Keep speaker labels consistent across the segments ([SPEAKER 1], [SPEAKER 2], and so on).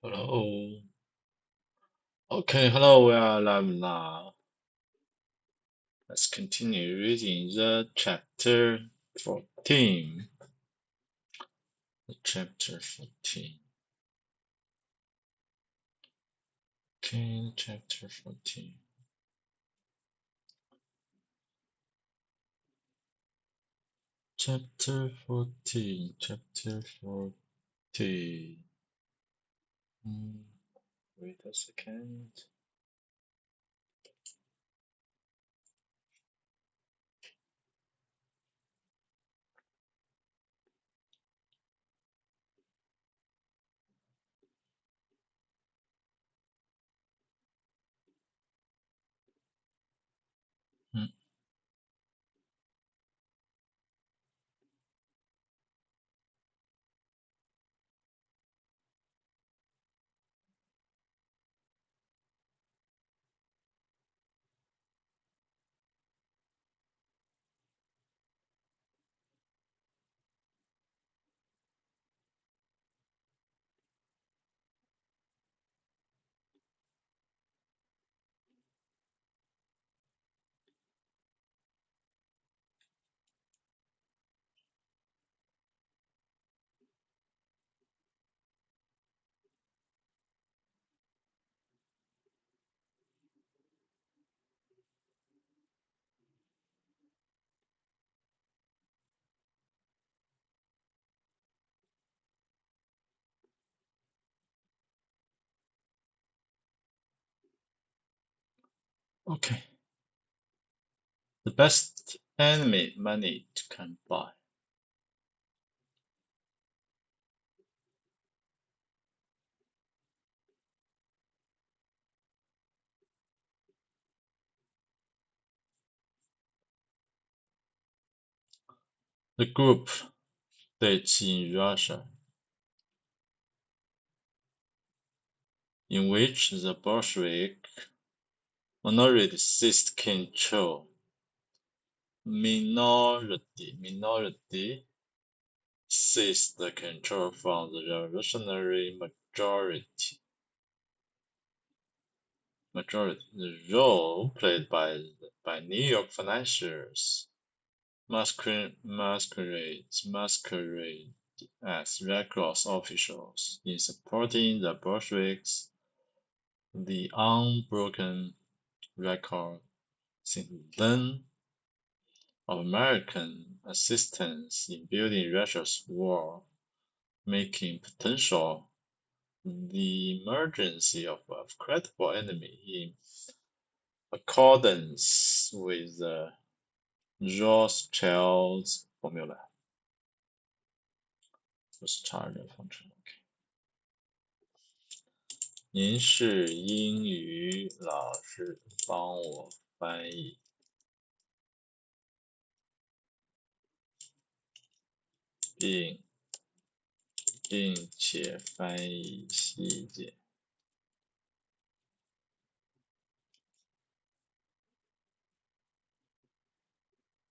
[SPEAKER 1] Hello. Okay, hello, we are live now. Let's continue reading the chapter 14. Chapter 14. Okay, chapter 14. Chapter 14. Chapter 14. Wait a second. Okay. The best enemy money can buy. The group states in Russia in which the Bolshevik minority seized control. Minority seized the control from the revolutionary majority. The role played by New York financiers masquerade as Red Cross officials in supporting the Bolsheviks, the unbroken record since then of American assistance in building Russia's war, making potential the emergence of a credible enemy in accordance with the Rothschild's formula. Rothschild 的方程 ，OK。您是英语老师，帮我翻译，并且翻译细节。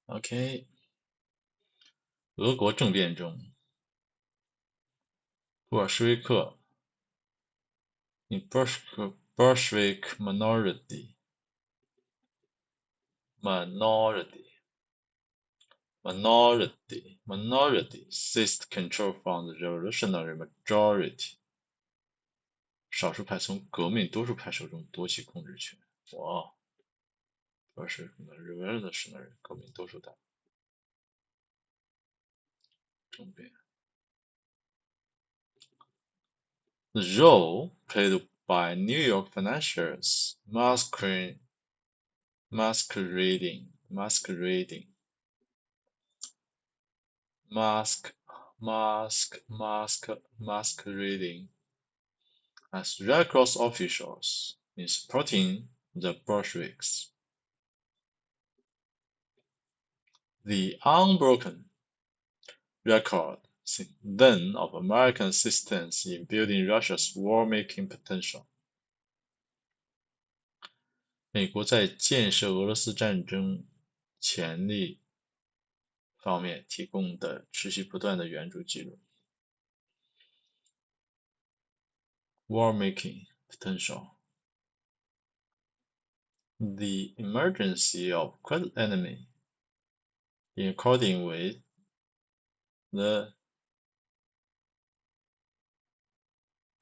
[SPEAKER 1] OK， 俄国政变中，布尔什维克 in Bolshevik minority seized control from the revolutionary majority， 少数派从革命多数派手中夺取控制权。哇，主要是 revolutionary 革命多数派政变。The role played by New York financiers masquerading as Red Cross officials in supporting the Bolsheviks. The unbroken record since then of American assistance in building Russia's war-making potential. 美国在建设俄罗斯战争潜力方面提供的持续不断的援助记录。war-making potential. The emergency of credit enemy in according with the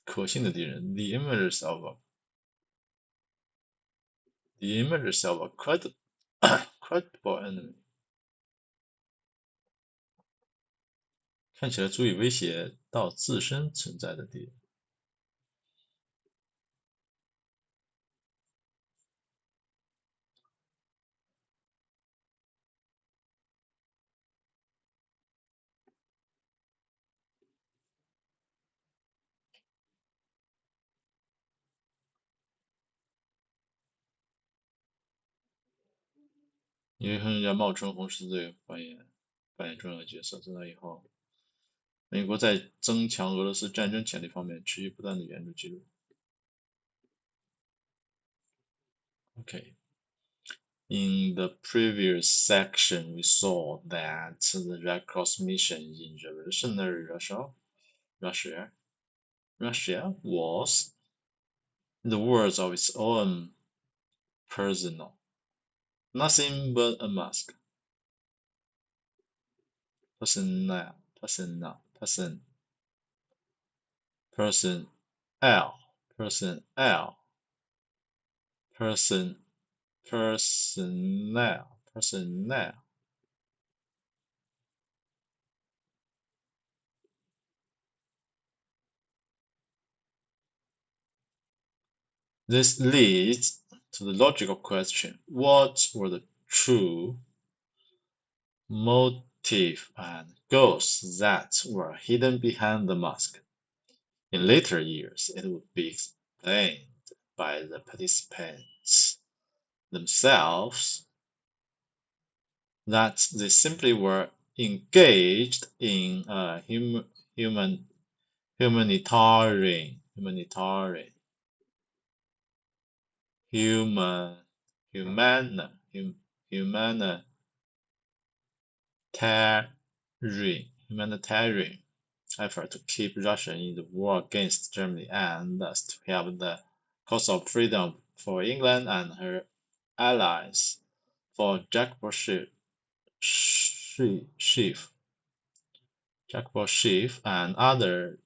[SPEAKER 1] 可信的敌人 the emergence of a credible enemy 看起来足以威胁到自身存在的敌人。因为人家冒充红十字队扮演重要的角色。自那以后，美国在增强俄罗斯战争潜力方面持续不断的援助记录。Okay. In the previous section, we saw that the Red Cross mission in revolutionary Russia was, in the words of its own personnel, nothing but a mask. Personnel, personnel. This leads to the logical question: what were the true motive and goals that were hidden behind the mask? In later years, it would be explained by the participants themselves that they simply were engaged in a humanitarian effort to keep Russia in the war against Germany and thus to help the cause of freedom for England and her allies. For JEKYLL Schiff and other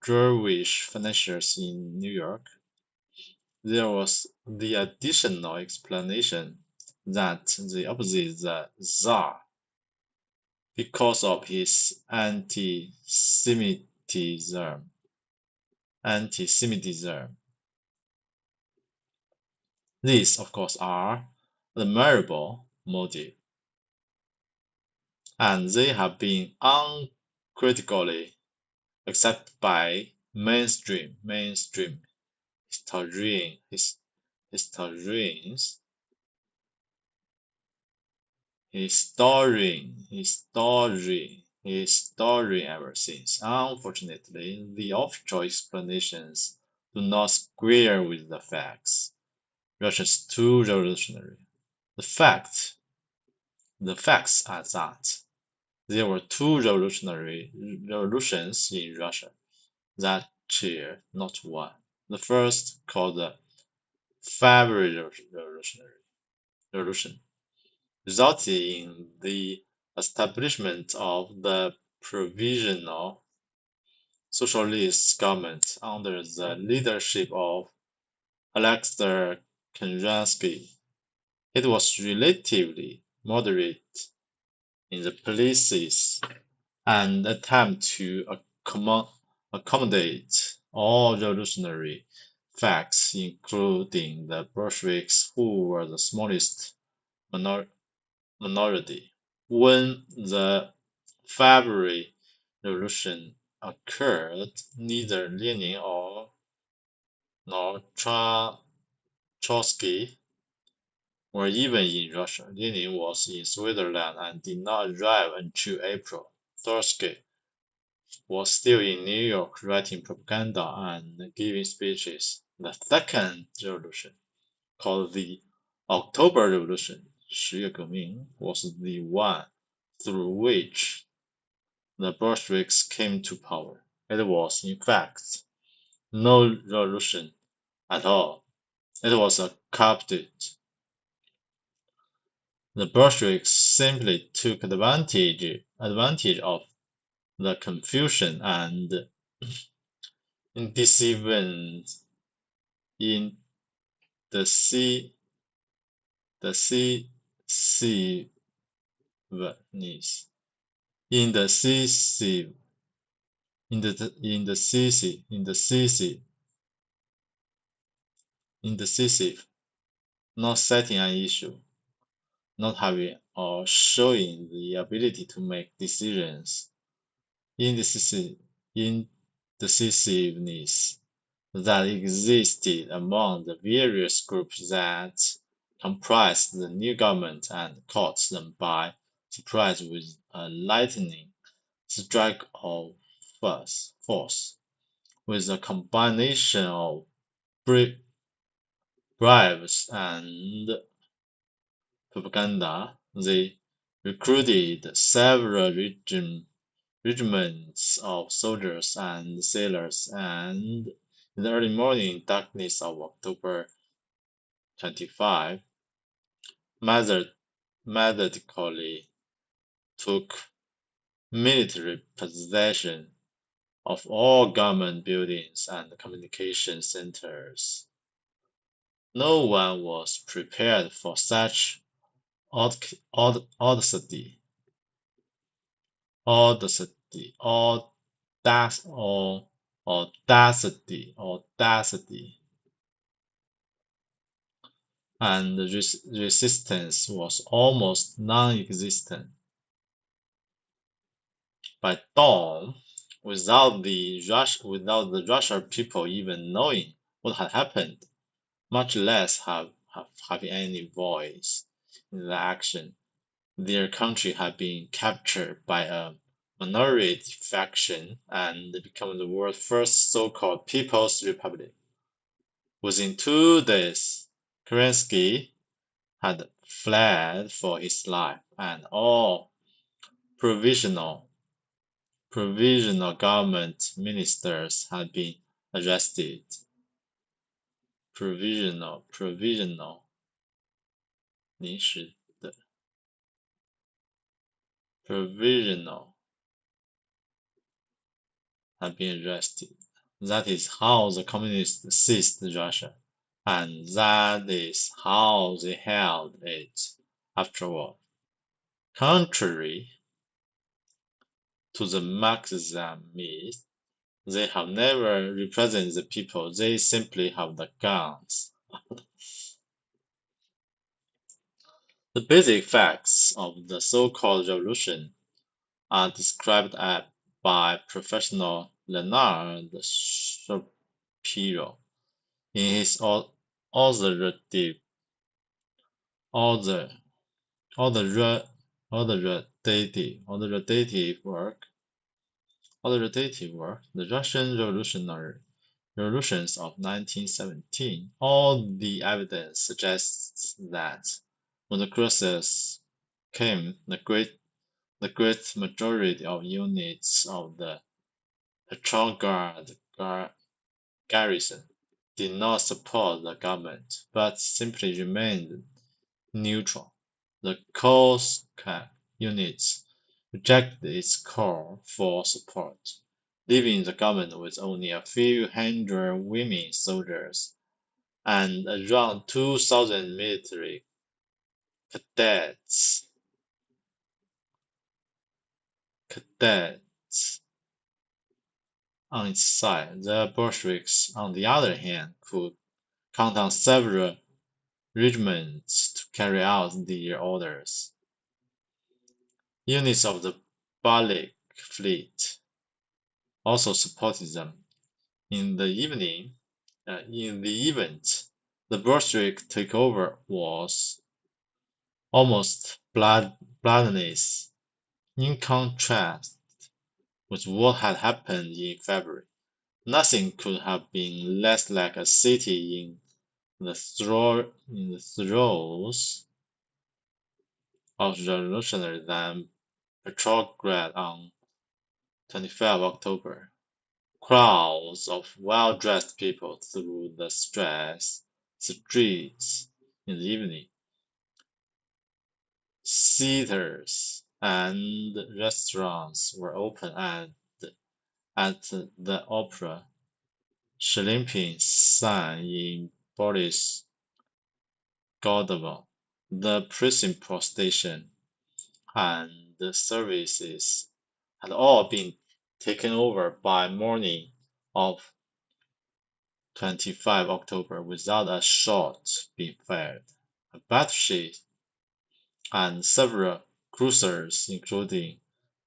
[SPEAKER 1] Jewish financiers in New York, there was the additional explanation that they opposed the Tsar because of his anti-Semitism. These, of course, are admirable motives, and they have been uncritically accepted by mainstream historians ever since. Unfortunately, the official explanations do not square with the facts. Russia is too revolutionary. The facts are that there were two revolutions in Russia that year, not one. The first, called the February Revolution, resulted in the establishment of the Provisional Socialist government under the leadership of Alexander Kerensky. It was relatively moderate in the policies and attempt to accommodate all revolutionary facts, including the Bolsheviks, who were the smallest minority. When the February Revolution occurred, neither Lenin nor Trotsky were even in Russia. Lenin was in Switzerland and did not arrive until April. Trotsky was still in New York writing propaganda and giving speeches. The second revolution, called the October Revolution, 十月革命, was the one through which the Bolsheviks came to power. It was, in fact, no revolution at all. It was a captive. The Bolsheviks simply took advantage of the confusion and indecision in the decisiveness in the decisive indecisive, not setting an issue, not having or showing the ability to make decisions, indecisive, indecisiveness that existed among the various groups that comprised the new government and caught them by surprise with a lightning strike of force, with a combination of bribes and propaganda. They recruited several regiments of soldiers and sailors, and in the early morning darkness of October 25, methodically took military possession of all government buildings and communication centers. No one was prepared for such audacity, audacity, audacity, and resistance was almost non-existent. By dawn, without the Russian people even knowing what had happened, much less having any voice in the action, their country had been captured by a minority faction and become the world's first so-called People's Republic. Within 2 days, Kerensky had fled for his life, and all provisional government ministers had been arrested.临时的 provisional had been arrested. That is how the communists seized Russia, and that is how they held it afterward. Contrary to the Marxists, they have never represented the people, they simply have the guns. The basic facts of the so-called revolution are described by Professor Leonard Shapiro in his authoritative work, The Russian Revolutions of 1917. All the evidence suggests that when the crisis came, the great majority of units of the Petrograd garrison did not support the government, but simply remained neutral. The Cossack units rejected its call for support, leaving the government with only a few hundred women soldiers and around 2,000 military cadets on its side. The Bolsheviks, on the other hand, could count on several regiments to carry out their orders. Units of the Baltic Fleet also supported them. In the event, the Bolshevik takeover was almost bloodless. In contrast with what had happened in February, nothing could have been less like a city in the throes of revolutionary than Petrograd on 25 October. Crowds of well-dressed people through the streets in the evening. Theaters and restaurants were open at the opera. Shilimping sang in Boris Godunov. The principal station and the services had all been taken over by morning of 25 October without a shot being fired. A battleship and several cruisers, including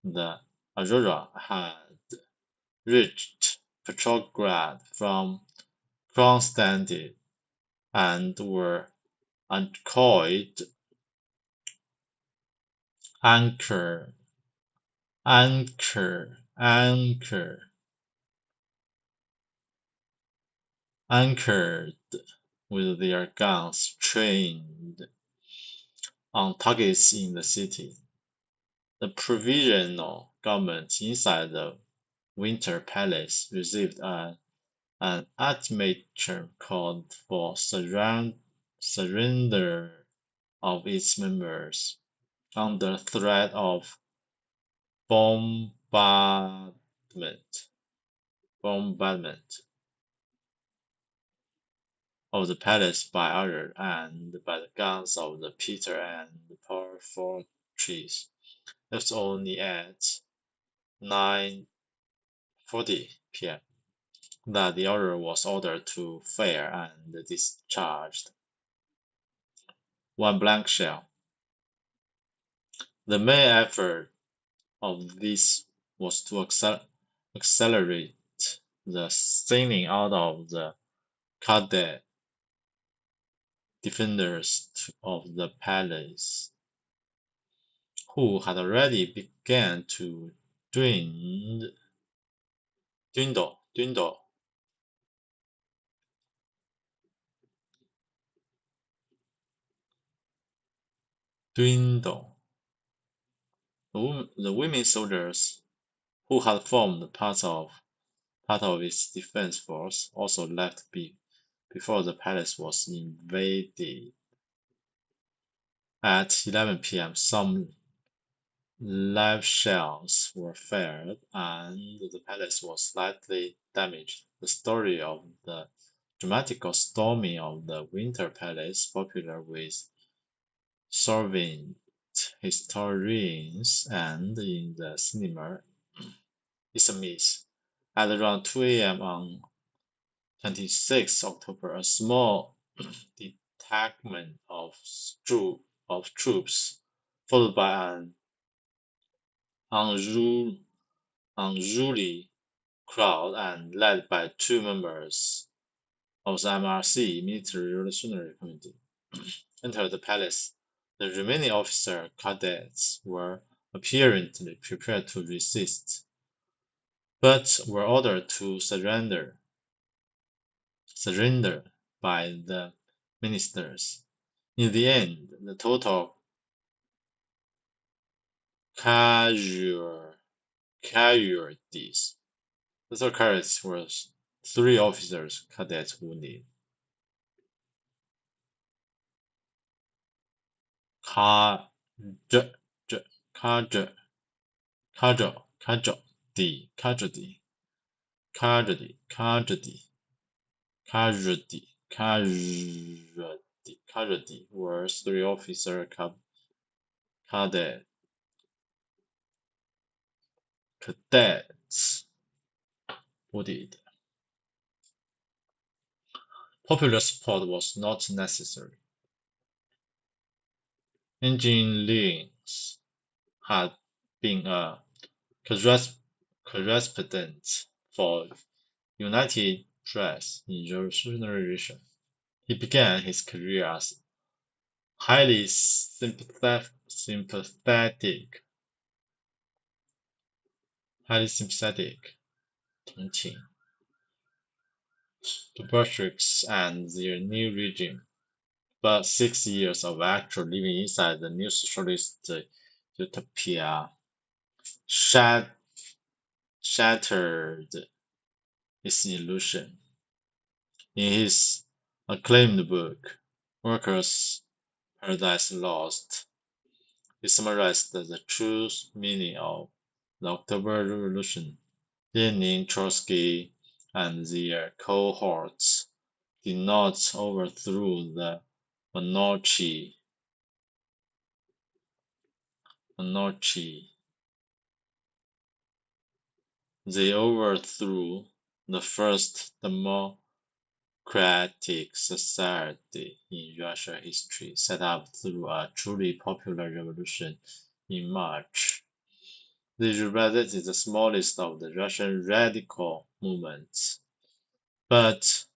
[SPEAKER 1] the Aurora, had reached Petrograd from Kronstadt and were anchored anchored anchored anchored anchored with their guns trained on targets in the city. The provisional government inside the Winter Palace received an ultimatum called for surrender of its members under threat of bombardment of the palace by others and by the guns of the Peter and Paul fortress. It was only at 9:40 p.m. that the order was ordered to fire and discharged one blank shell. The main effort of this was to accelerate the thinning out of the cadet defenders of the palace, who had already begun to dwindle. The women soldiers, who had formed part of its defense force, also left before the palace was invaded. At 11 p.m., some live shells were fired, and the palace was slightly damaged. The story of the dramatical storming of the Winter Palace, popular with solvent historians and in the cinema, is a myth. At around 2 a.m. on 26 October, a small detachment of troops, followed by an unruly crowd and led by two members of the MRC (Military Revolutionary Committee), entered the palace. The remaining officer cadets were apparently prepared to resist, but were ordered to surrender by the ministers. In the end, the total casualties were 3 officers cadets wounded. Casualty were 3 officer cadets wounded. Popular support was not necessary. Engineering had been a correspondent for United Press in Revolutionary Russia. He began his career as highly sympathetic同情 to Bolsheviks and their new regime, but 6 years of actual living inside the new socialist utopia shattered is illusion. In his acclaimed book, Workers' Paradise Lost, he summarized the true meaning of the October Revolution. Lenin, Trotsky, and their cohorts did not overthrow the monarchy. They overthrew the first democratic society in Russian history, set up through a truly popular revolution in March. They represented the smallest of the Russian radical movements, but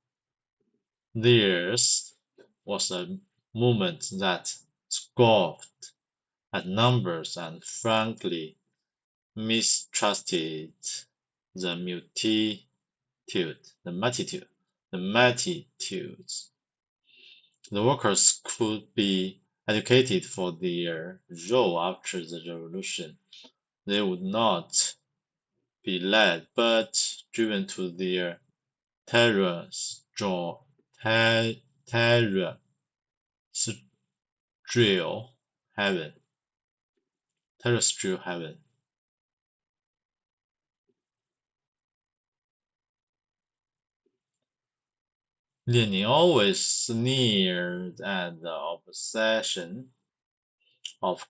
[SPEAKER 1] theirs was a movement that scoffed at numbers and frankly mistrusted the multitudes. The workers could be educated for their role after the revolution. They would not be led but driven to their terrestrial heaven. Terrestrial heaven. Lenin always sneered at the obsession of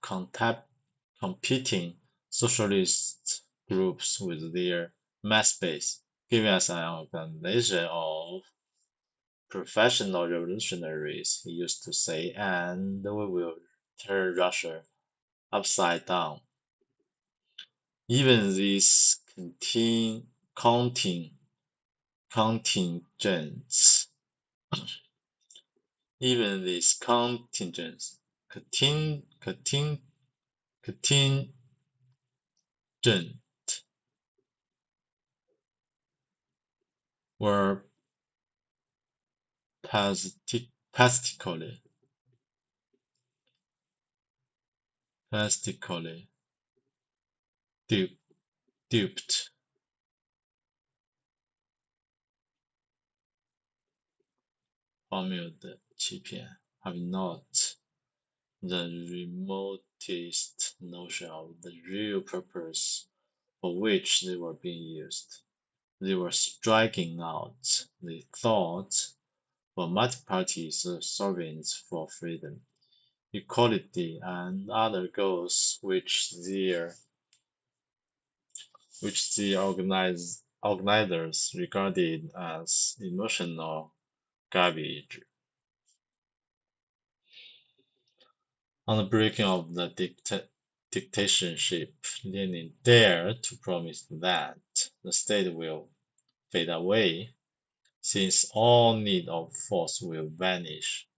[SPEAKER 1] competing socialist groups with their mass base, giving us an organization of professional revolutionaries, he used to say, and we will turn Russia upside down. Even these contingents Even these contingent were plastically duped.荒谬的欺骗 have not the remotest notion of the real purpose for which they were being used. They were striking out, they thought, for multi-party sovereigns for freedom, equality, and other goals which the organizers regarded as emotional garbage. On the breaking of the dictatorship, Lenin dared to promise that the state will fade away, since all need of force will vanish,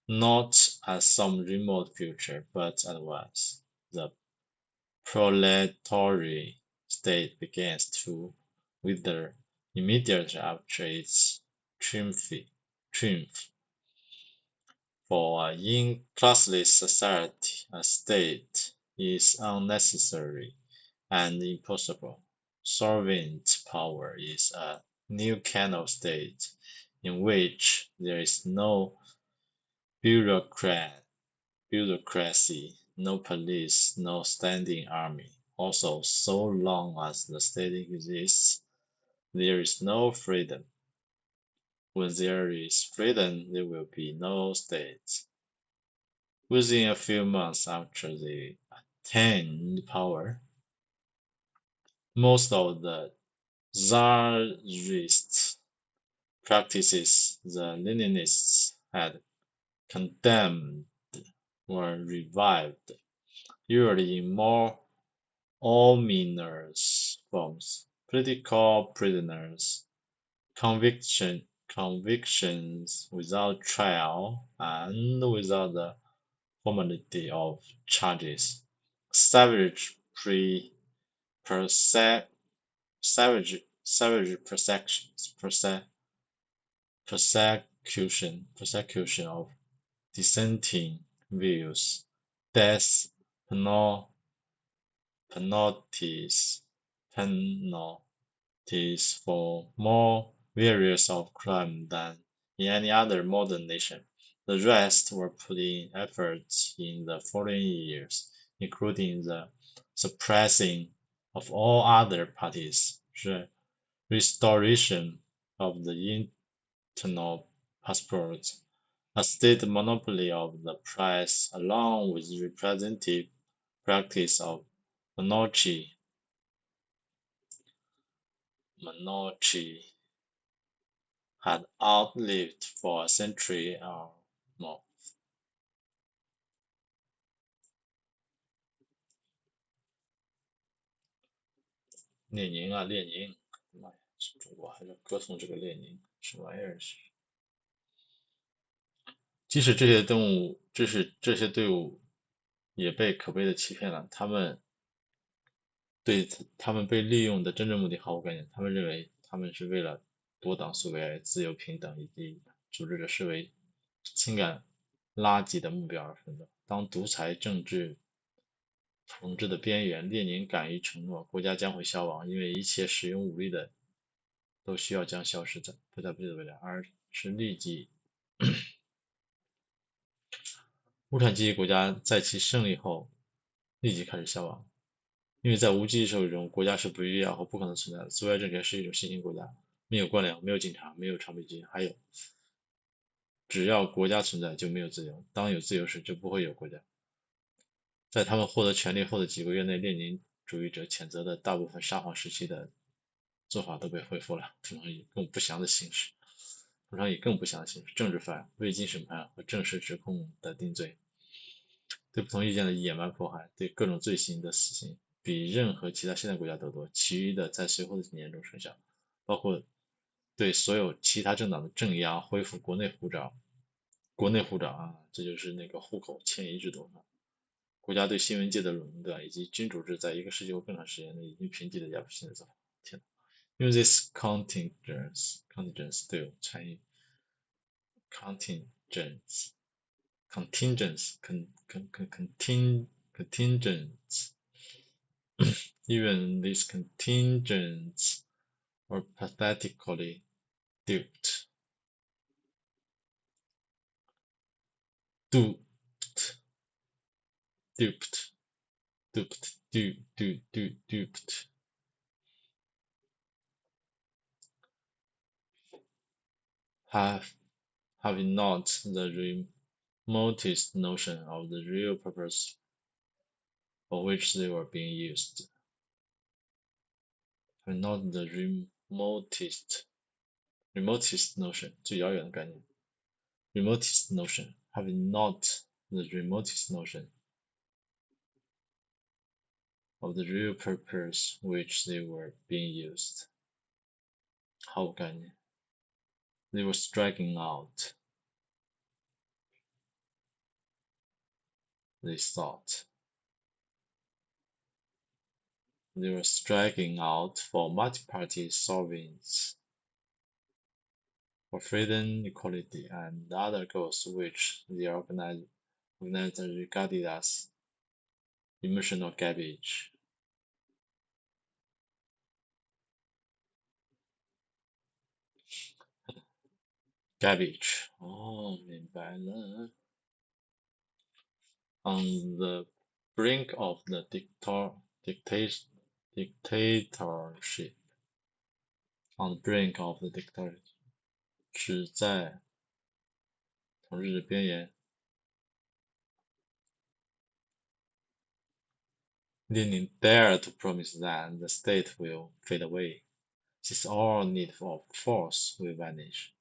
[SPEAKER 1] not at some remote future, but at once. The proletariat state begins to wither immediately after its triumph. For in classless society, a state is unnecessary and impossible. Sovereign power is a new kind of state in which there is no bureaucracy, no police, no standing army. Also, so long as the state exists, there is no freedom. When there is freedom, there will be no state. Within a few months after they attained power, most of the Tsarist practices the Leninists had condemned were revived, usually in more ominous forms: political prisoners, convictions without trial and without the formality of charges, savage persecution of dissenting views, death penalties, penalties for more various of crime than in any other modern nation. The rest were put in efforts in the following years, including the suppressing of all other parties, restoration of the internal passport, a state monopoly of the press, along with representative practice of monarchy had outlived for a century or more. 列宁啊，列宁，妈呀，中国还在歌颂这个列宁，什么玩意儿？即使这些队伍也被可悲的欺骗了，他们被利用的真正目的毫无概念，他们认为他们是为了多党所为、自由平等以及组织者视为情感垃圾的目标而奋斗。当独裁政治统治的边缘，列宁敢于承诺国家将会消亡，因为一切使用武力的都需要将消失在不在不久的未来，而是立即无产阶级国家在其胜利后立即开始消亡。因为在无机社会中，国家是不必要和不可能存在的。苏维埃政权是一种新型国家，没有官僚，没有警察，没有常备军，还有，只要国家存在，就没有自由。当有自由时，就不会有国家。在他们获得权力后的几个月内，列宁主义者谴责的大部分沙皇时期的做法都被恢复了，通常以更不祥的形式，政治犯、未经审判和正式指控的定罪，对不同意见的野蛮迫害，对各种罪行的死刑。比任何其他现代国家都多，其余的在随后的几年中生效，包括对所有其他政党的镇压、恢复国内护照啊，这就是那个户口迁移制度啊，国家对新闻界的垄断以及君主制在一个世纪或更长时间内已经平替的压迫性的做法。天哪，因为 this contingents 对参与 contingents contingents contingents even these contingents were pathetically duped. Duped, duped, duped. Having not the remotest notion of the real purpose for which they were being used. Having not the remotest notion 最遥远的概念 remotest notion having not the remotest notion of the real purpose which they were being used 毫无概念 they were striking out they thought they were striking out for multi-party sovereigns for freedom, equality, and other goals which the organizer regarded as emotional garbage. Garbage. 哦，明白了。On the brink of the dictatorship. On the brink of the dictatorship. 只在统治的边缘。Lenin dare to promise that the state will fade away, since all need of force will vanish.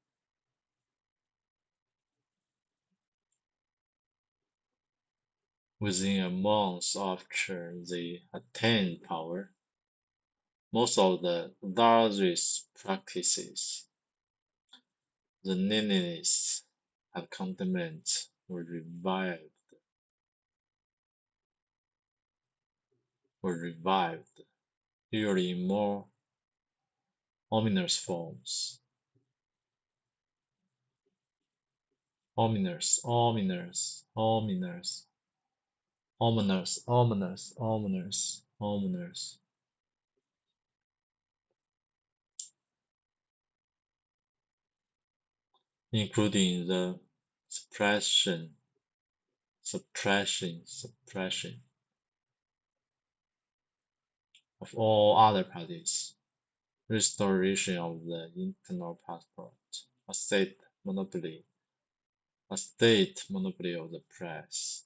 [SPEAKER 1] Within a month after they attained power, most of the Tsarist practices the Leninists had condemned were revived, usually in more ominous forms. Ominous, ominous, ominous, ominous, ominous, ominous, ominous. including the suppression of all other parties, restoration of the internal passport, a state monopoly of the press,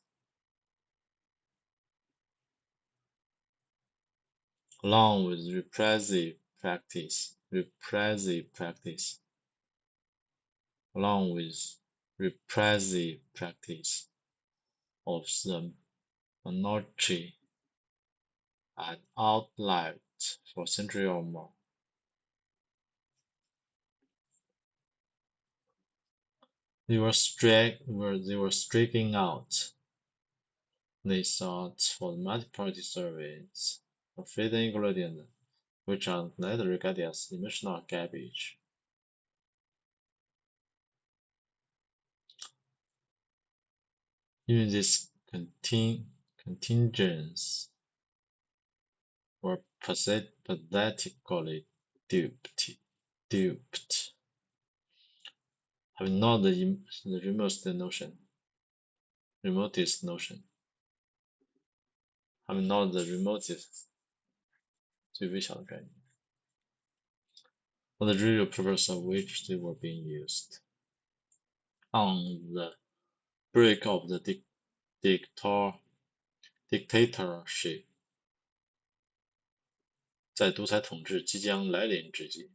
[SPEAKER 1] along with repressive practice, of the monarchy had outlived for a century or more. They were striking out. They sought for the multi-party surveys, a fifth ingredient, which are later regarded as emotional garbage. Even these contingents were pathetically duped, having not the remotest notion, having not the remotest 最微小的概念 for the real purpose of which they were being used. On the brink of the dictatorship, 在独裁统治即将来临之际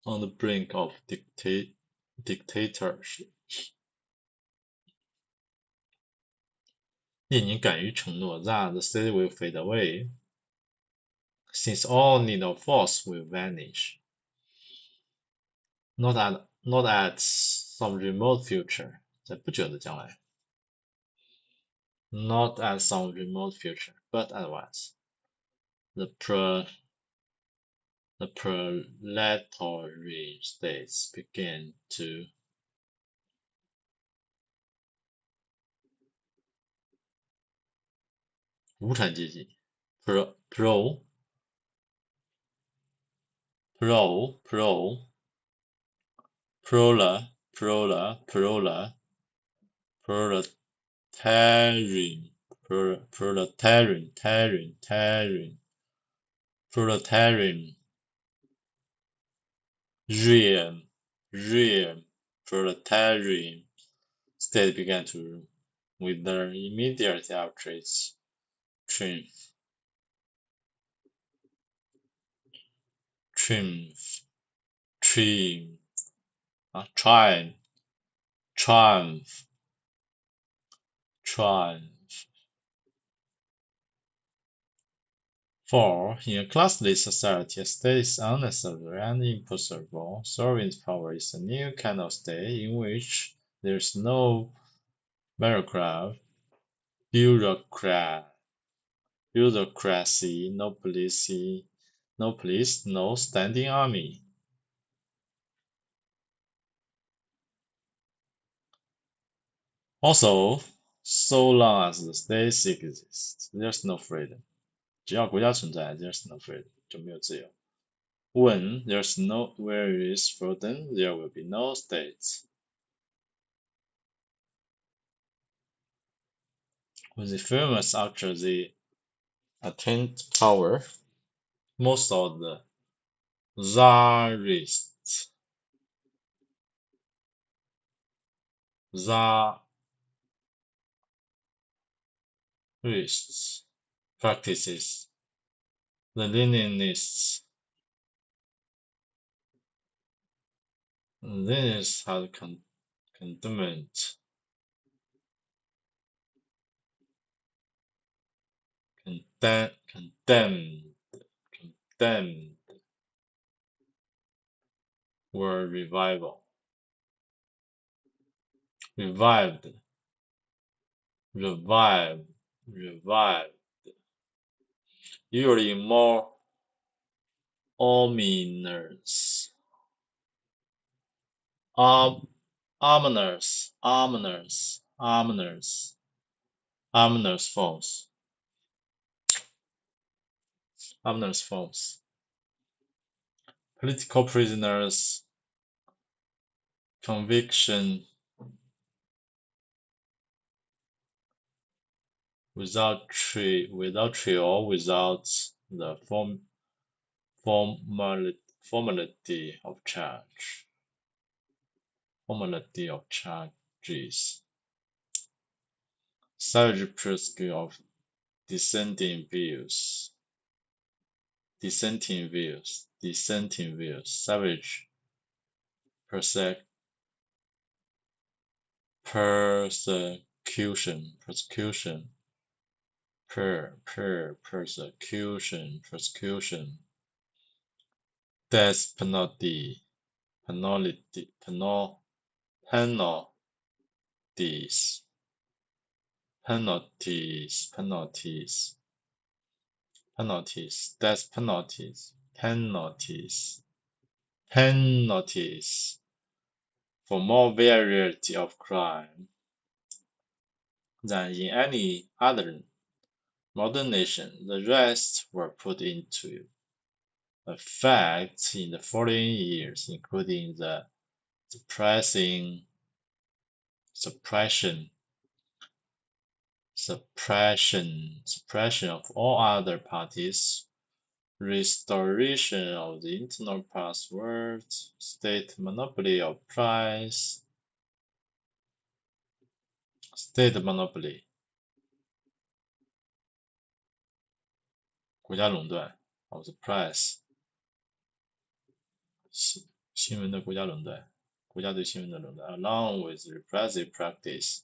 [SPEAKER 1] on the brink of dictatorship, 列宁敢于承诺 that the state will fade away, since all need of force will vanish, not at some remote future, 在不久的将来 not at some remote future, but at once. The proletarian states began to无产阶级 proletarian proletarian state began to, with their immediate outrage, triumph, For, in a classless society, a state is unnecessary and impossible. Sovereign power is a new kind of state in which there is no bureaucracy, no police, no standing army. Also, so long as the state exists, there's no freedom. 只要国家存在 there's no freedom, 就没有自由 When where is freedom, there will be no states. When the famous after they attained power, most of the czarist practices, the Leninists had condemned were revived, usually more ominous forms. Political prisoners conviction without trial, without the formality of charges. Savage pursuit of dissenting views. Savage persecution. Death penalties, death penalties for more variety of crime than in any other modern nation. The rest were put into effect in the following years, including the suppression of all other parties, restoration of the internal password, state monopoly of price,国家垄断 of the price， 新闻的国家垄断，国家对新闻的垄断 ，along with repressive practice,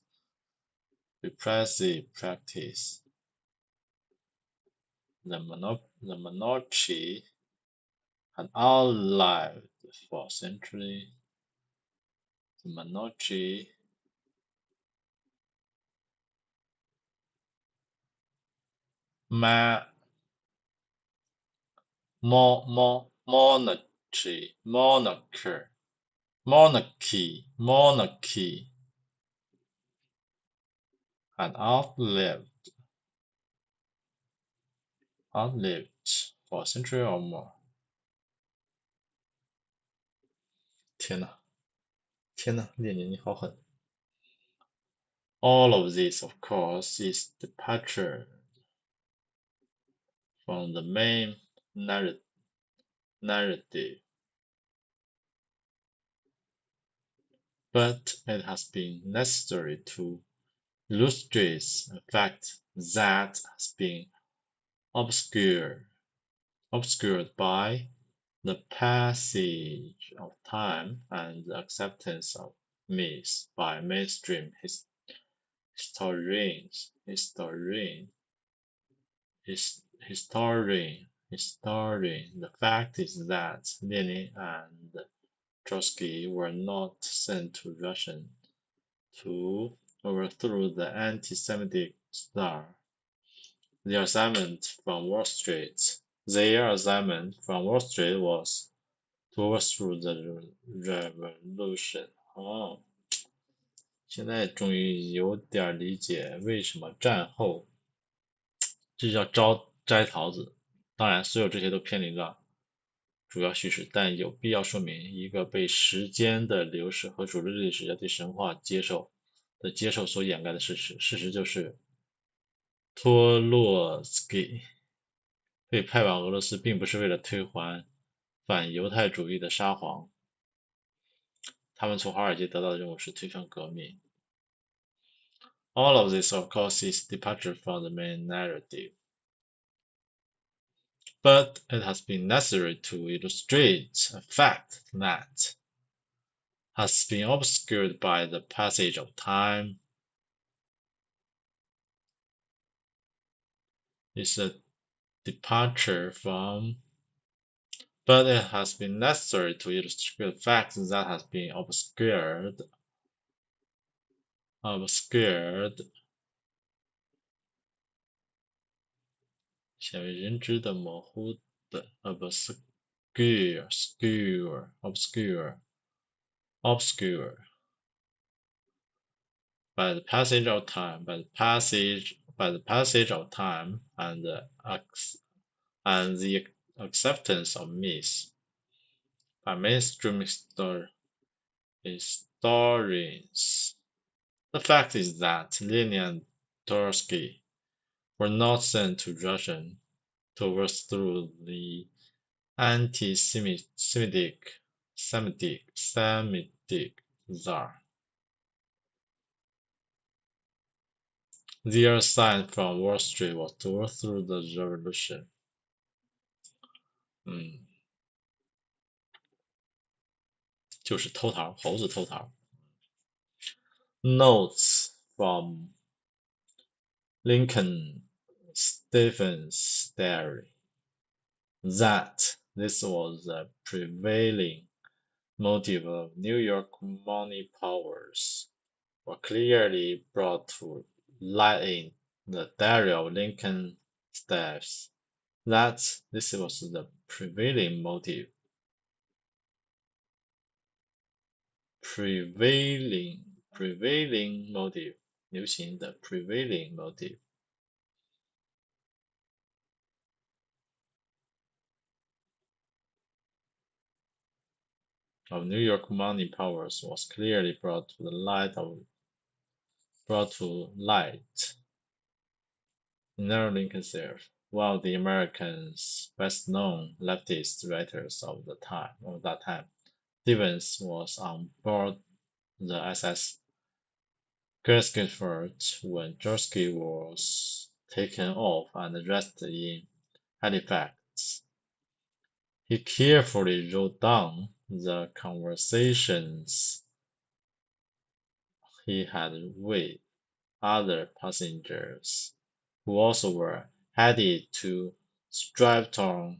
[SPEAKER 1] the monarchy had outlived for centuries. The monarchy monarchy had outlived for a century or more. 天哪，列宁你好狠。All of this, of course, is departure from the main narrative, but it has been necessary to illustrate a fact that has been obscured by the passage of time and the acceptance of myths by mainstream historians. The fact is that Lenin and Trotsky were not sent to Russia to overthrow the anti-Semitic Tsar. Their assignment from Wall Street was to overthrow the revolution. 现在终于有点理解为什么战后这叫摘桃子。当然，所有这些都偏离了主要叙事，但有必要说明一个被时间的流逝和主流历史要对神话接受所掩盖的事实。事实就是托洛斯基被派往俄罗斯并不是为了推翻反犹太主义的沙皇，他们从华尔街得到的任务是推翻革命。All of this, of course, is departure from the main narrative, but it has been necessary to illustrate a fact that has been obscured by the passage of time. It's a departure from, but it has been necessary to illustrate a fact that has been obscured, 鲜为人知的模糊的 obscure by the passage of time and the acceptance of myths by mainstream historians. The fact is that Lenin and Trotsky were not sent to Russia to overthrow the anti-Semitic Tsar. Their sign from Wall Street was to overthrow the revolution. 就是偷桃，猴子偷桃。Notes from Lincoln Stephen's diary that this was the prevailing motive of New York money powers were clearly brought to light in the diary of Lincoln staffs. That this was the prevailing motive. Prevailing motive. 流行的 prevailing motive. Of New York money powers was clearly brought to light in early Lincoln served. One of the Americans' best-known leftist writers of that time, Stevens was on board the SS Gettysburg when Trotsky was taken off and arrested in Halifax. He carefully wrote down the conversations he had with other passengers who also were headed to Striveton,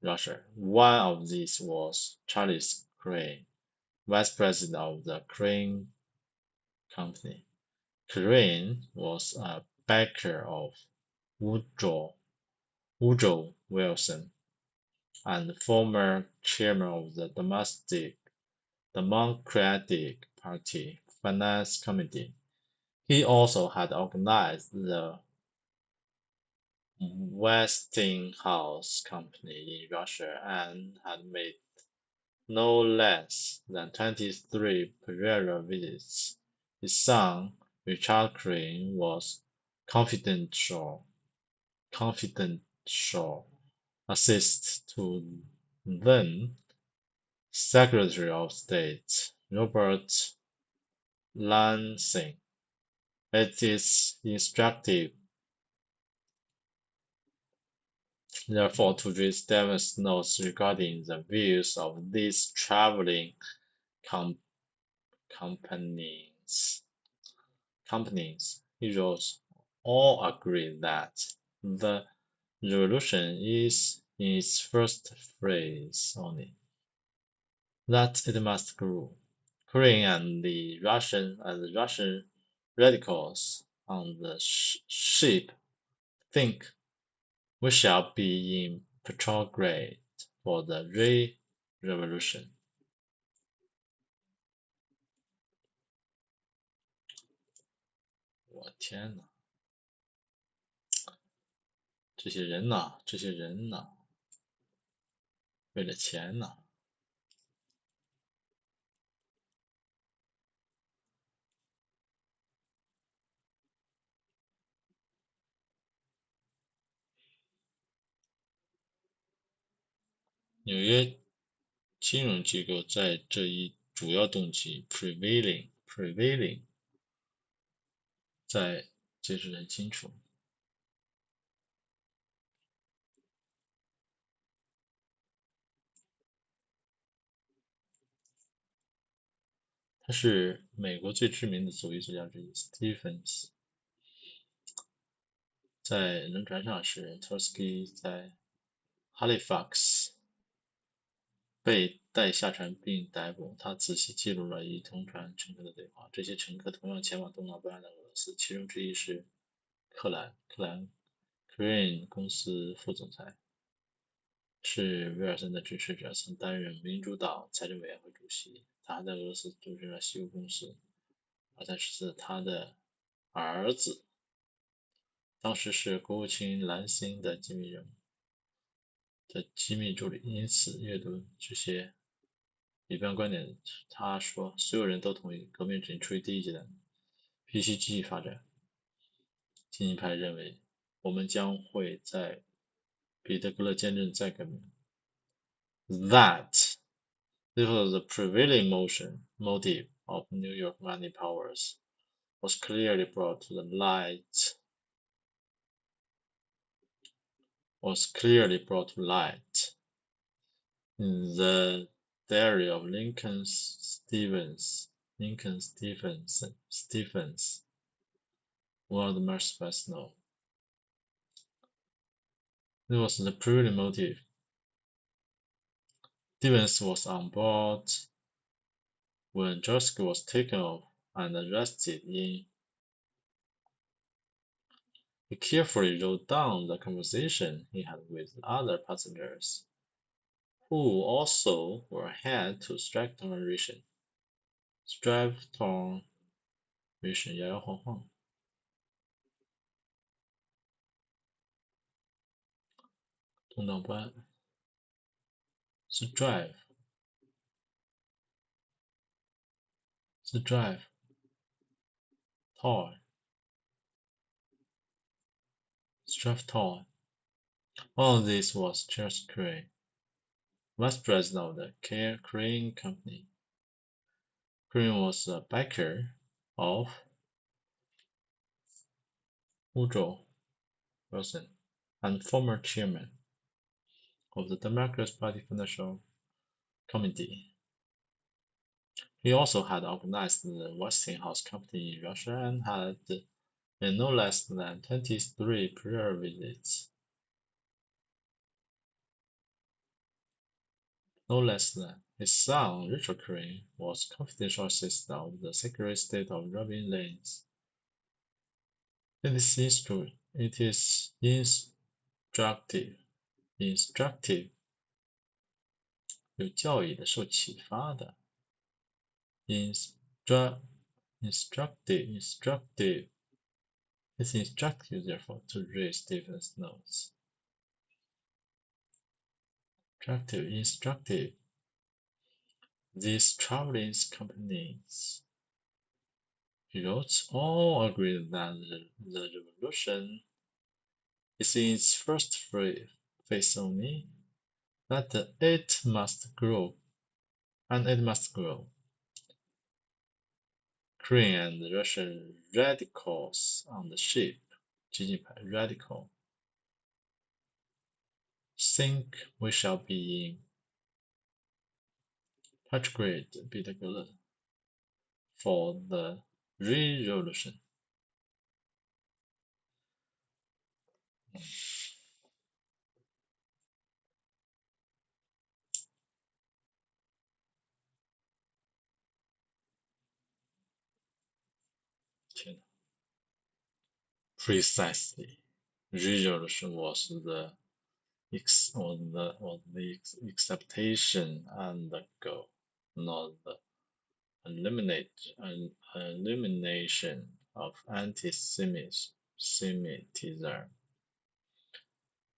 [SPEAKER 1] Russia. One of these was Charles Crane, vice president of the Crane Company. Crane was a backer of Woodrow Wilson and former chairman of the Democratic Party Finance Committee. He also had organized the Westinghouse Company in Russia and had made no less than 23 prior visits. His son, Richard Crane, was confidential assist to then Secretary of State Robert Lansing. It is instructive, therefore, to read Stevens' notes regarding the views of these traveling companies. He wrote, all agree that the revolution is in its first phase only, that it must grow. Crane and the Russian radicals on the ship think we shall be in Petrograd for the revolution. 我天哪！这些人呐，为了钱呐！纽约金融机构在这一主要动机 prevailing 在解释得很清楚。他是美国最知名的左翼作家之一 Stephens， 在轮船上是 Trotsky 在 Halifax 被带下船并逮捕，他仔细记录了与同船乘客的对话。这些乘客同样前往东南北岸的俄罗斯，其中之一是克兰 Crane 公司副总裁，是威尔森的支持者，曾担任民主党财政委员会主席。他还在俄罗斯组织了西欧公司，而在是他的儿子，当时是国务卿兰辛的机密助理，因此阅读这些一般观点，他说所有人都同意革命只能处于第一阶段，必须继续发展。激进派认为，我们将会在彼得格勒见证再革命。That this was the prevailing motive of New York money powers was clearly brought to the light. In the diary of Lincoln Stephens, one of the most best known. This was the prevailing motive. Stephens was on board when JEKYLL was taken off and arrested in. He carefully wrote down the conversation he had with other passengers, who also were headed to Stratton Ration. Stratton Ration 摇摇晃晃。动荡不安。是 drive， 是 drive， toy， drive toy. One of these was Charles Crane, vice president of the Crane Company. Crane was a backer of Woodrow Wilson and former chairman of the Democratic Party Financial Committee. He also had organized the Westinghouse Company in Russia and had made no less than 23 prior visits. No less than. His son, Richard Crane, was confidential assistant of the Secretary of State of Robin Lanes. It is instructive, 有教育的，受启发的。instructive. It's instructive, therefore, to read Stephen's notes. Instructive. These traveling companies, he wrote, all agreed that the revolution is in its first phase only, that it must grow, and it must grow. Crane and the Russian radicals on the ship, 激进派 radical, think we shall be in Petrograd, Peter Gillen, for the revolution. 天哪 Precisely. Revolution was the acceptation and the goal, not the elimination of anti-Semitism.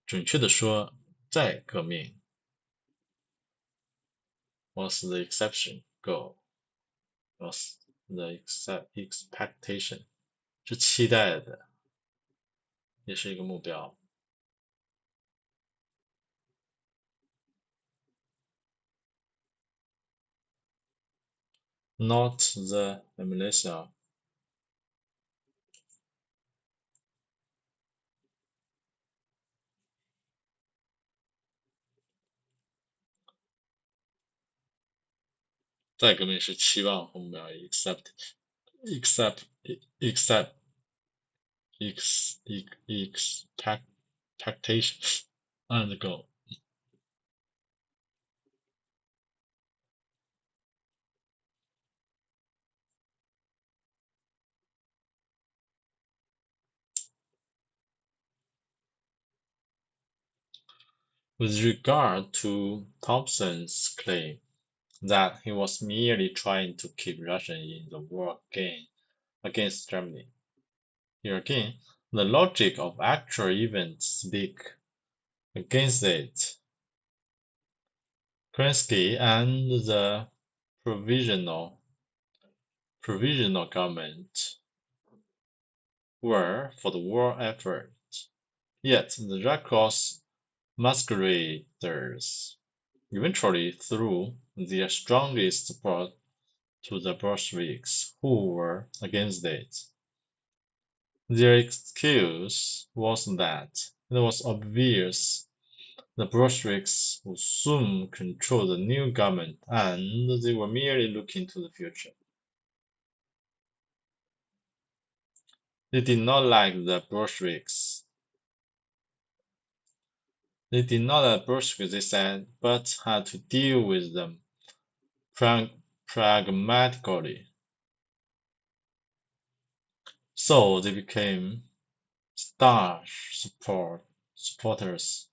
[SPEAKER 1] 准确的说，再革命 was the exception, goal was the expectation, 是期待的，也是一个目标。Not the elimination. 再革命是期望和目标 expectation and goal. With regard to Thompson's claim that he was merely trying to keep Russia in the war against Germany, here again, the logic of actual events speak against it. Kerensky and the provisional government were for the war effort. Yet the Red Cross masqueraders eventually threw their strongest support to the Bolsheviks, who were against it. Their excuse was that it was obvious the Bolsheviks would soon control the new government and they were merely looking to the future. They did not like the Bolsheviks. They did not like the Bolsheviks, they said, but had to deal with them pragmatically. So they became staunch supporters,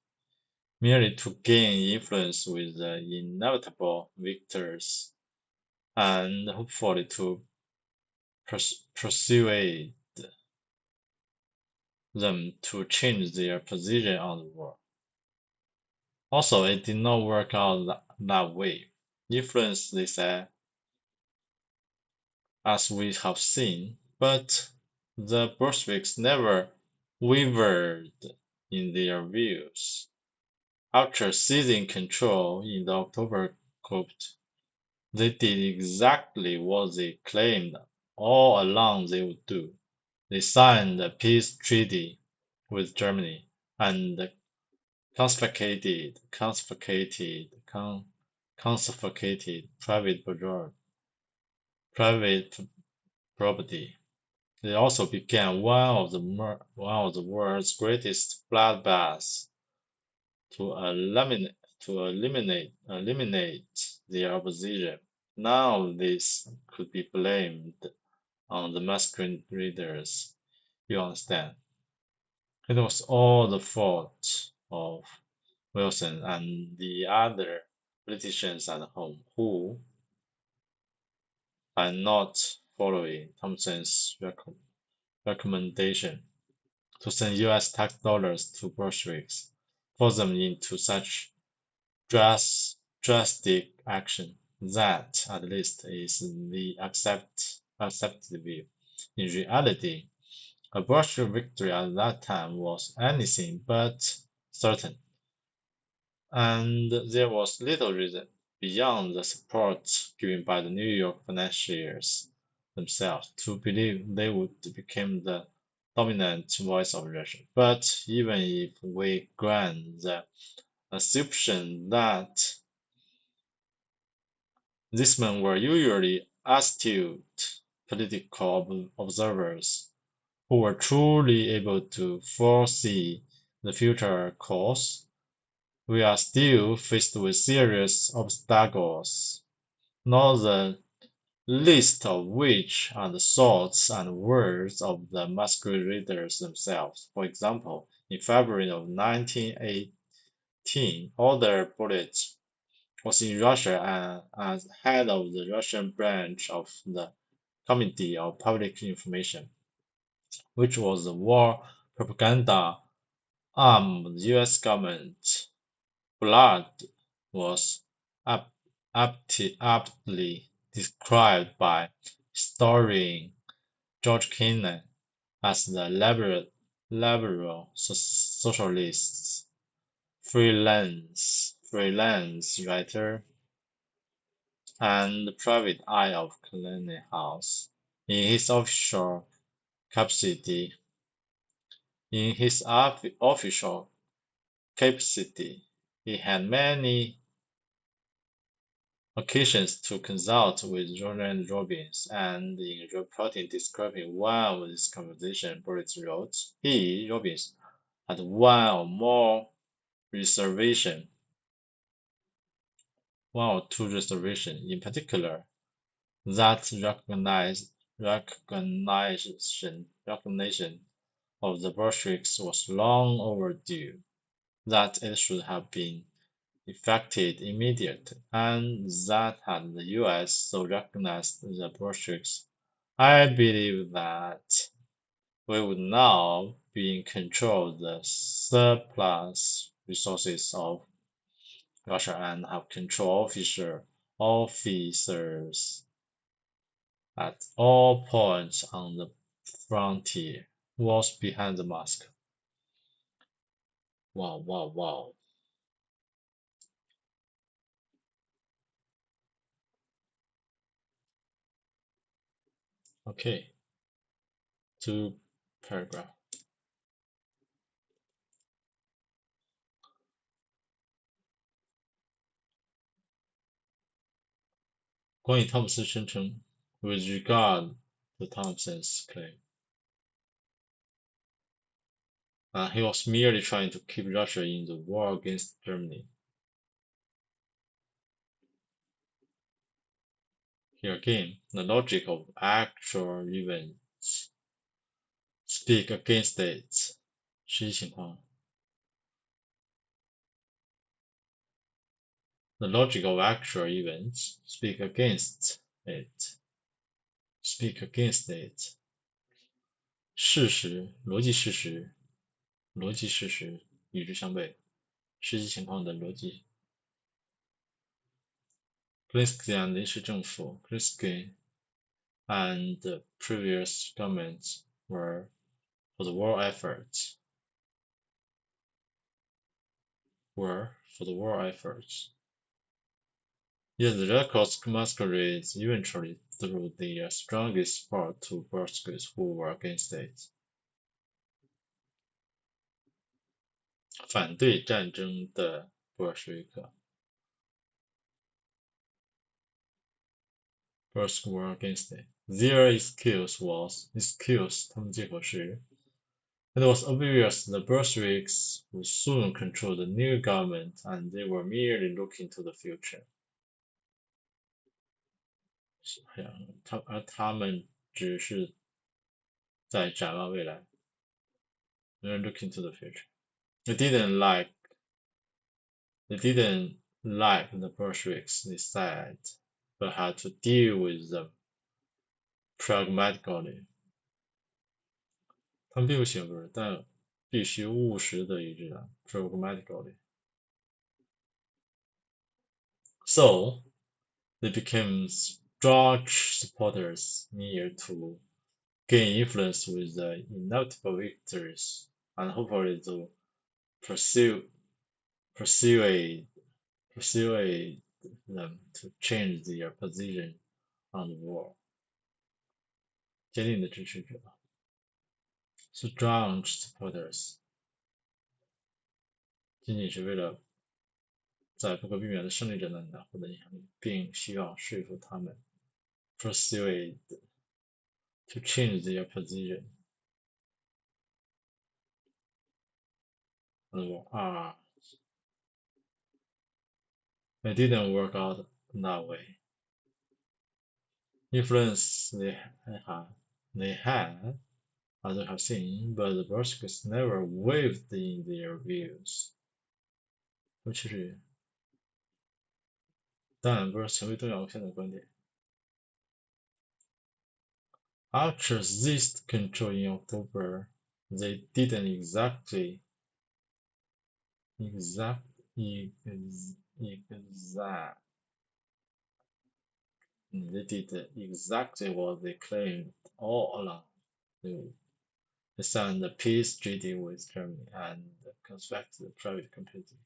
[SPEAKER 1] merely to gain influence with the inevitable victors, and hopefully to persuade them to change their position on the war. Also, it did not work out that way. Influence, they said, as we have seen, but the Bolsheviks never wavered in their views. After seizing control in the October coup, they did exactly what they claimed all along they would do. They signed a peace treaty with Germany and confiscated private property. They also began one of the world's greatest bloodbaths to eliminate their opposition. None of this could be blamed on the masqueraders, you understand. It was all the fault of Wilson and the other politicians at home who, by not following Thompson's recommendation to send US tax dollars to Bolsheviks, forced them into such drastic action. That, at least, is the accepted view. In reality, a Bolshevik victory at that time was anything but certain, and there was little reason, beyond the support given by the New York financiers themselves, to believe they would become the dominant voice of Russia. But even if we grant the assumption that these men were usually astute political observers who were truly able to foresee the future course, we are still faced with serious obstacles, not the least of which are the thoughts and words of the masqueraders themselves. For example, in February of 1918, Order Bullitt was in Russia as head of the Russian branch of the Committee of Public Information, which was the war propaganda arm of the US government. Blood was aptly described by historian George JEKYLL as the liberal socialist freelance writer and the private eye of Colonel House. In his official capacity, in his official capacity, he had many occasions to consult with Roland Robbins, and in reporting describing one of these conversations, Bullitt wrote, he, Robbins, had one or two reservations in particular, that recognition of the Bolsheviks was long overdue, that it should have been effected immediately, and that had the US so recognized the Bolsheviks, I believe that we would now be in control of the surplus resources of Russia and have control officers at all points on the frontier. Who was behind the mask? Wow, wow, wow. Okay. 2 paragraph. 关于汤姆斯声称 With regard to Thompson's claim, he was merely trying to keep Russia in the war against Germany. Here again, the logic of actual events speak against it. 实际情况 The logic of actual events speak against it. Speak against it. 事实，逻辑事实，逻辑事实与之相悖。实际情况的逻辑。Klinsky and 临时政府 Klinsky and the previous governments were for the war efforts. Yet the records masquerades eventually through their strongest support to Bolsheviks who were against it. 反对战争的布尔什维克 Bolsheviks were against it. Their excuse 他们借口是 It was obvious the Bolsheviks would soon control the new government and they were merely looking to the future. 他们只是在展望未来。They're looking to the future. They didn't like the Bolsheviks, they said, but had to deal with them pragmatically. 他们并不喜欢布尔，但必须务实地与之战 pragmatically. So, they became staunch supporters near to gain influence with the inevitable victories and hopefully to persuade them to change their position on the war. 坚定的支持者 ，strong supporters，仅仅是为了在不可避免的胜利者那里获得影响力，并希望说服他们 persuade to change their position on the war. It didn't work out that way. Influence they had, as we have seen, but the Bolsheviks never wavered in their views. 尤其是，但不是成为动摇现在的观点。After this control in October, they didn't exactly they did exactly what they claimed all along. They signed a peace treaty with Germany and constructed private computing.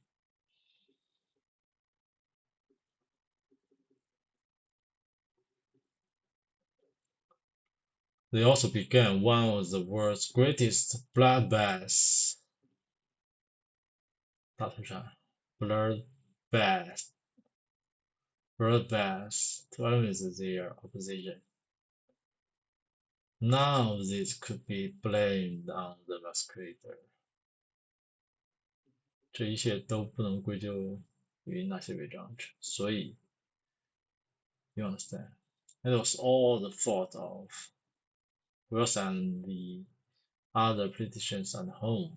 [SPEAKER 1] They also began one of the world's greatest bloodbaths. 大屠杀 bloodbath to eliminate their opposition. None of this could be blamed on the masquerader. 这一切都不能归咎于那些伪装者，所以 you understand? It was all the fault of Wilson and the other politicians at home.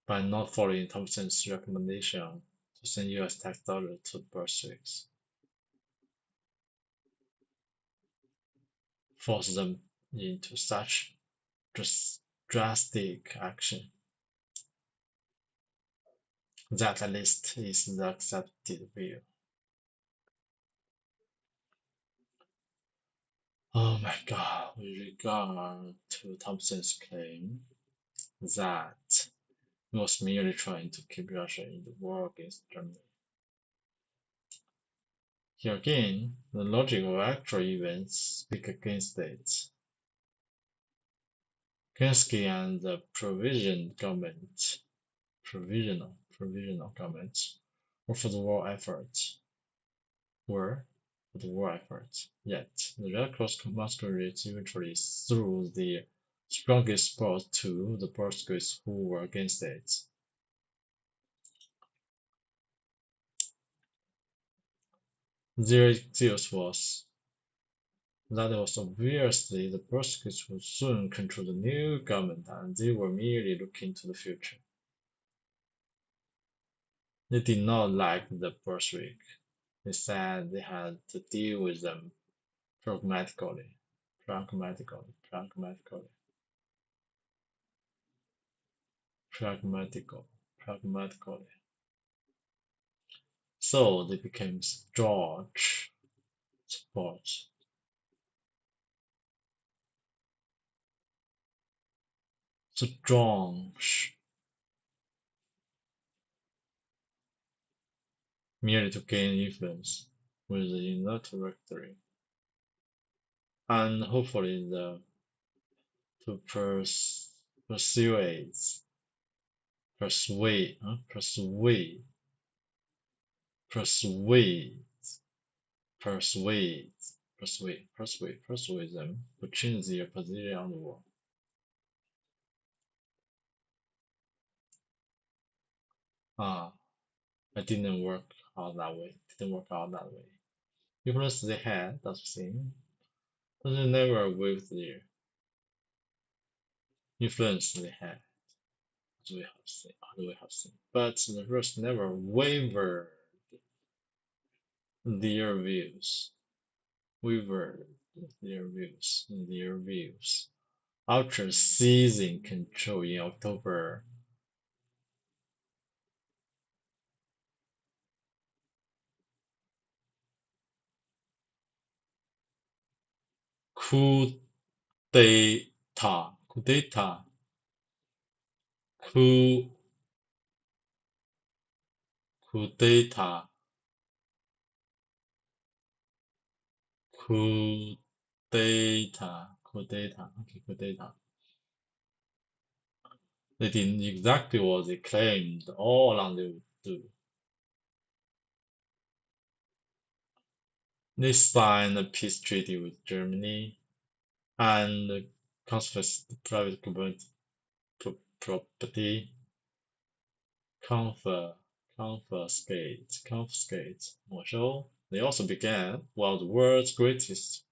[SPEAKER 1] By not following Thompson's recommendation to send US tax dollars to the Bolsheviks. Force them into such drastic action. That at least is the accepted view. Oh my God, with regard to Thompson's claim that he was merely trying to keep Russia in the war against Germany. Here again, the logic of actual events speak against it. Kerensky and the provisional government were for the war effort. Yet the Red Cross masquerades eventually threw the strongest support to the Portuguese who were against it. Their excuse was that it was obviously the Portuguese would soon control the new government and they were merely looking to the future. They did not like the Bolshevik. They said they had to deal with them pragmatically. Pragmatically. So they became staunch supporters. Staunch, merely to gain influence with the introductory, and hopefully to persuade, persuade, huh? persuade, persuade them to change their position on the war. It didn't work out that way. Influence they had, that's the thing, but they never wavered their influence they had, as we have seen. But the Russians never wavered their views. After seizing control in October, coup d'etat, coup d'etat, coup d'etat. They did exactly what they claimed all along they would do. They signed a peace treaty with Germany and confiscated private government property, confiscate. Also, they also began one of the world's greatest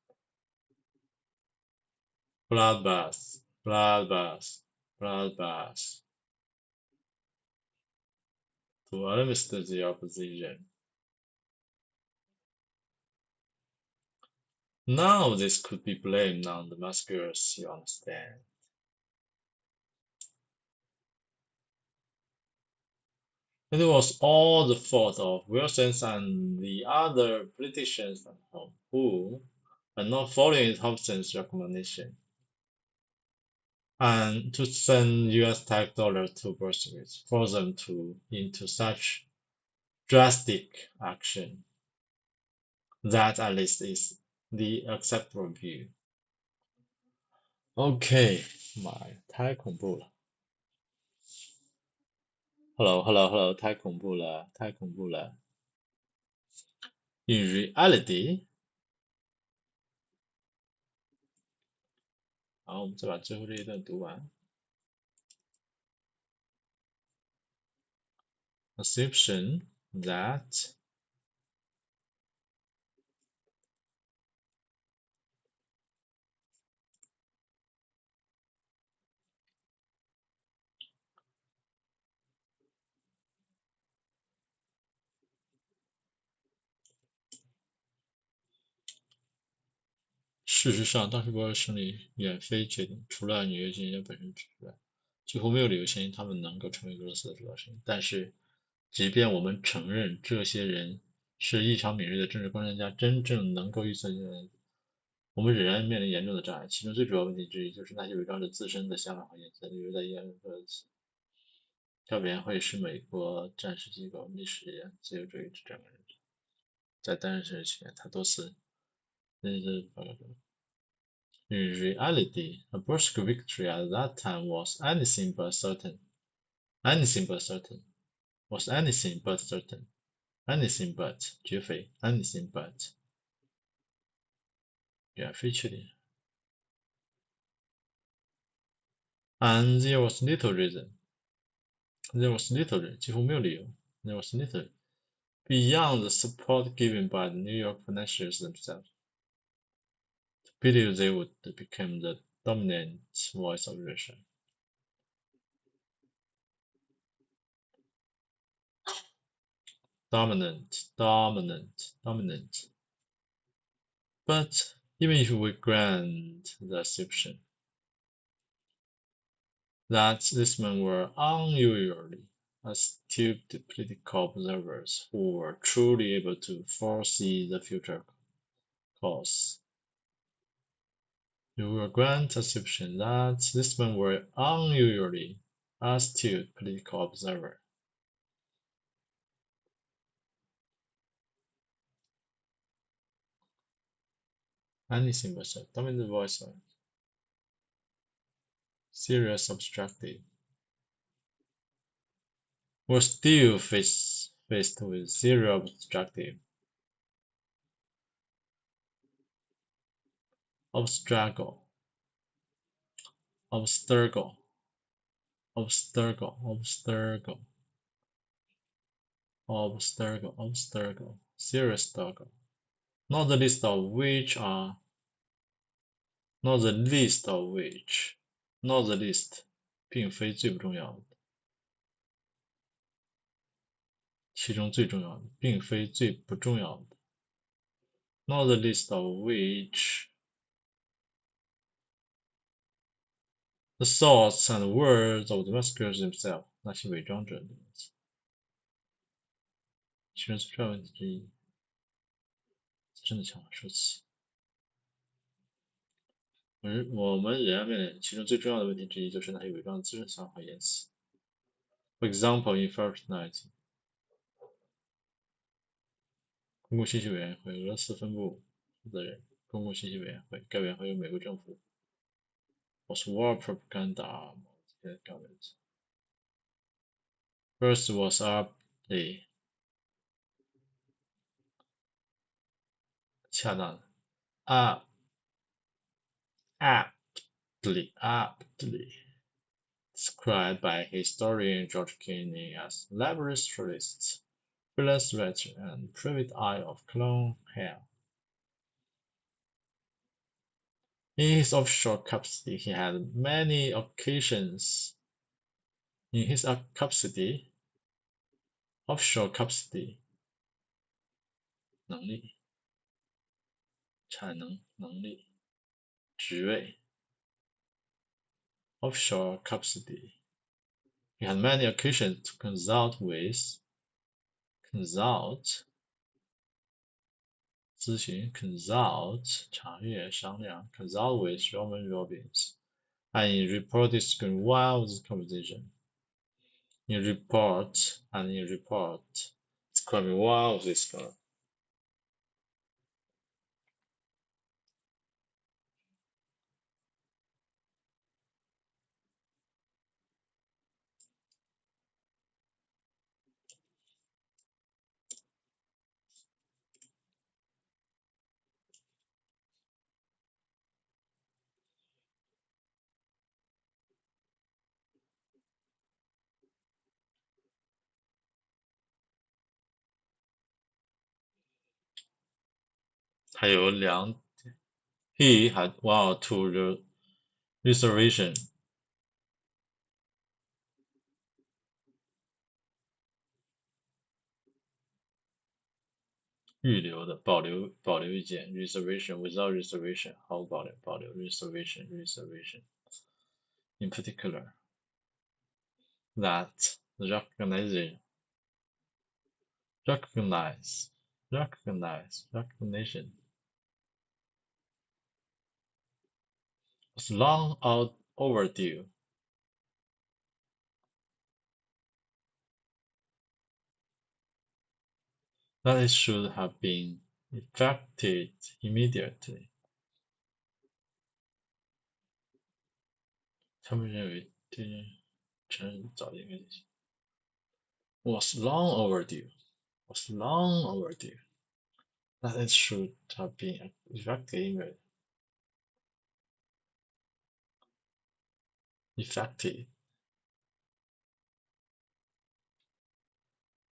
[SPEAKER 1] bloodbaths to administer the opposition. None of this could be blamed on the massacres, you understand. It was all the fault of Wilson and the other politicians at home who were not following Thompson's recommendation and to send US tax dollars to Bolsheviks for them to into such drastic action. That at least is the acceptable view. OK， 妈呀，太恐怖了！Hello，太恐怖了。In reality，好，我们再把最后这一段读完。Assumption that 事实上，当时波尔胜利远非确定，除了纽约军人本身之外，几乎没有理由相信他们能够成为俄罗斯的主导声音。但是，即便我们承认这些人是异常敏锐的政治观察家，真正能够预测未来，我们仍然面临严重的障碍。其中最主要问题之一就是那些伪装着自身的想法和言辞，例如在耶伦的调委员会是美国战时机构历史研自由主义者这样的人，在担任时期间，他多次认真报告说。In reality, a Bolshevik victory at that time was anything but certain. Anything but certain. Was anything but certain. Anything but 绝非 anything but 远非确定。And there was little reason. There was little reason 几乎没有理由。There was little beyond the support given by the New York financiers themselves to believe they would become the dominant voice of Russia. Dominant. But even if we grant the assumption that these men were unusually astute political observers who were truly able to foresee the future course, if we grant the assumption that these men were unusually astute political observers, anything but a dominant voice of serious obstructive were still faced with zero obstructive obstacle obstacle serious struggle, not the least of which are not the least of which not the least 并非最不重要的，其中最重要的并非最不重要的 not the least of which the thoughts and words of the maskers themselves 那些伪装者的言辞，其中最重要问题之一，自身的强化说起。我们仍然面临其中最重要的问题之一，就是那些伪装的自身想法和言辞。For example, in Fortnite, 公共信息委员会俄罗斯分部负责人，公共信息委员会，该委员会由美国政府 post-war propaganda arm of the government. First was aptly 恰当的 aptly described by historian George Kenney as laboratories, freelance writer, and private eye of clone hell. In his offshore capacity, he had many occasions. In his capacity, offshore capacity, 能力、产能、能力、职位 offshore capacity. He had many occasions to consult 咨询 查阅商量 consult with Roman Robbins, and in report describing wild conversation. In report describing wild this conversation. 还有两点 He had one or two reservation. 预留的，保留意见 reservation without reservation 毫无保留 reservation in particular that recognition recognition was long out overdue. That it should have been effected immediately. 他们认为这件承认早应该进行。Was long overdue. Was long overdue. That it should have been effected.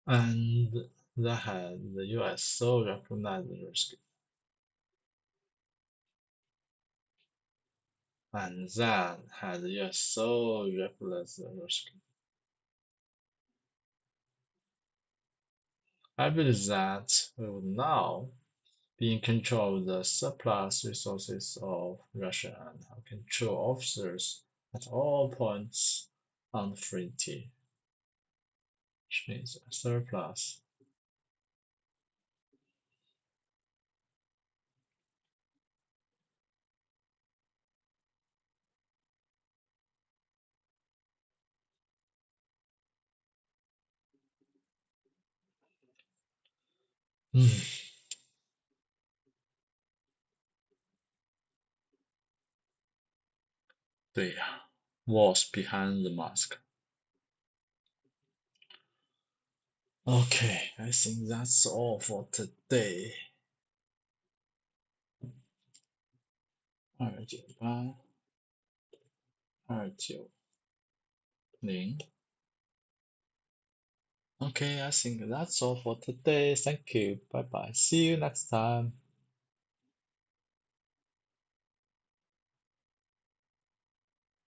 [SPEAKER 1] And that had the US so recognized the risk. And that had the US so recognized the risk. I believe that we would now be in control of the surplus resources of Russia and have control officers at all points on the frontier, which means a surplus. Hmm. 对呀 ，was behind the mask. Okay, I think that's all for today. 298-290. Okay, I think that's all for today. Thank you. Bye bye. See you next time.